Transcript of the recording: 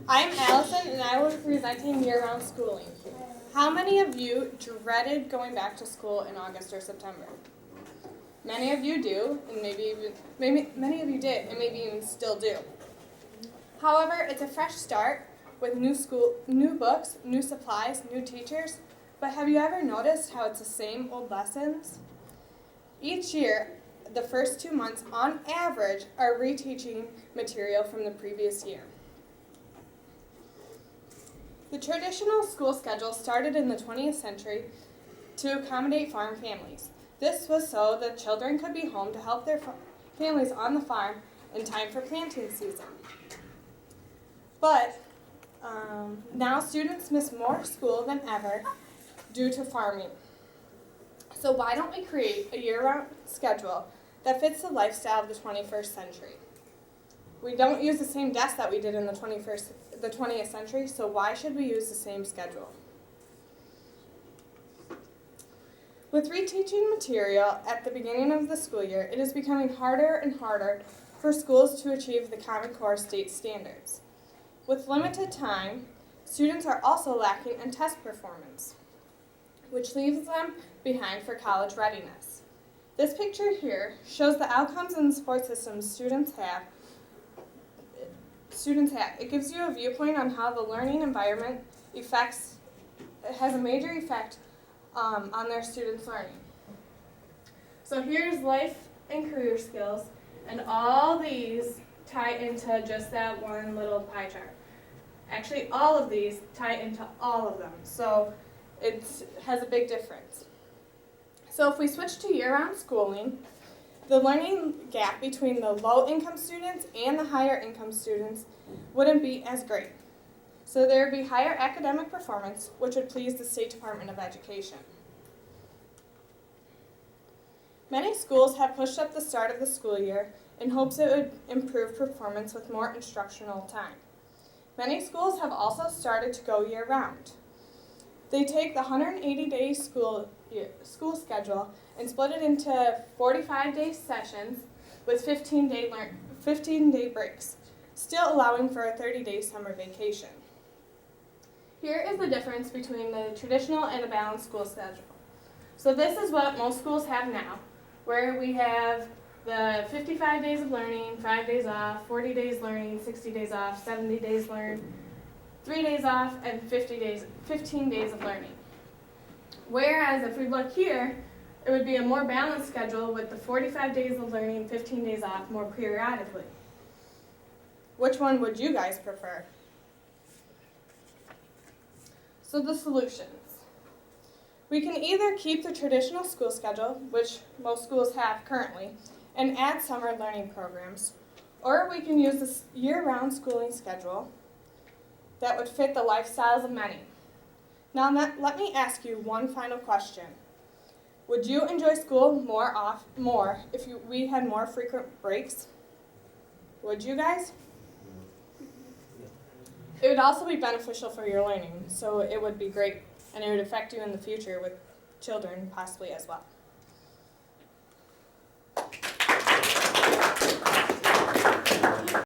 I'm Allison, and I will be presenting year-round schooling. How many of you dreaded going back to school in August or September? Many of you do, and maybe many of you did, and maybe even still do. However, it's a fresh start with new books, new supplies, new teachers. But have you ever noticed how it's the same old lessons? Each year, the first 2 months, on average, are reteaching material from the previous year. The traditional school schedule started in the 20th century to accommodate farm families. This was so that children could be home to help their families on the farm in time for planting season. But now students miss more school than ever due to farming. So why don't we create a year-round schedule that fits the lifestyle of the 21st century? We don't use the same desks that we did in the 20th century, so why should we use the same schedule? With reteaching material at the beginning of the school year, it is becoming harder and harder for schools to achieve the Common Core state standards. With limited time, students are also lacking in test performance, which leaves them behind for college readiness. This picture here shows the outcomes in the support systems students have. It gives you a viewpoint on how the learning environment has a major effect on their students' learning. So here's life and career skills, and all these tie into just that one little pie chart. Actually, all of these tie into all of them, so it has a big difference. So if we switch to year-round schooling, the learning gap between the low-income students and the higher-income students wouldn't be as great. So there would be higher academic performance, which would please the State Department of Education. Many schools have pushed up the start of the school year in hopes it would improve performance with more instructional time. Many schools have also started to go year-round. They take the 180-day school schedule and split it into 45-day sessions with 15-day breaks, still allowing for a 30-day summer vacation. Here is the difference between the traditional and the balanced school schedule. So this is what most schools have now, where we have the 55 days of learning, 5 days off, 40 days learning, 60 days off, 70 days learn, 3 days off, and 15 days of learning. Whereas if we look here, it would be a more balanced schedule with the 45 days of learning, 15 days off more periodically. Which one would you guys prefer? So the solutions. We can either keep the traditional school schedule, which most schools have currently, and add summer learning programs, or we can use this year-round schooling schedule that would fit the lifestyles of many. Now let me ask you one final question. Would you enjoy school more if we had more frequent breaks? Would you guys? It would also be beneficial for your learning, so it would be great, and it would affect you in the future with children possibly as well.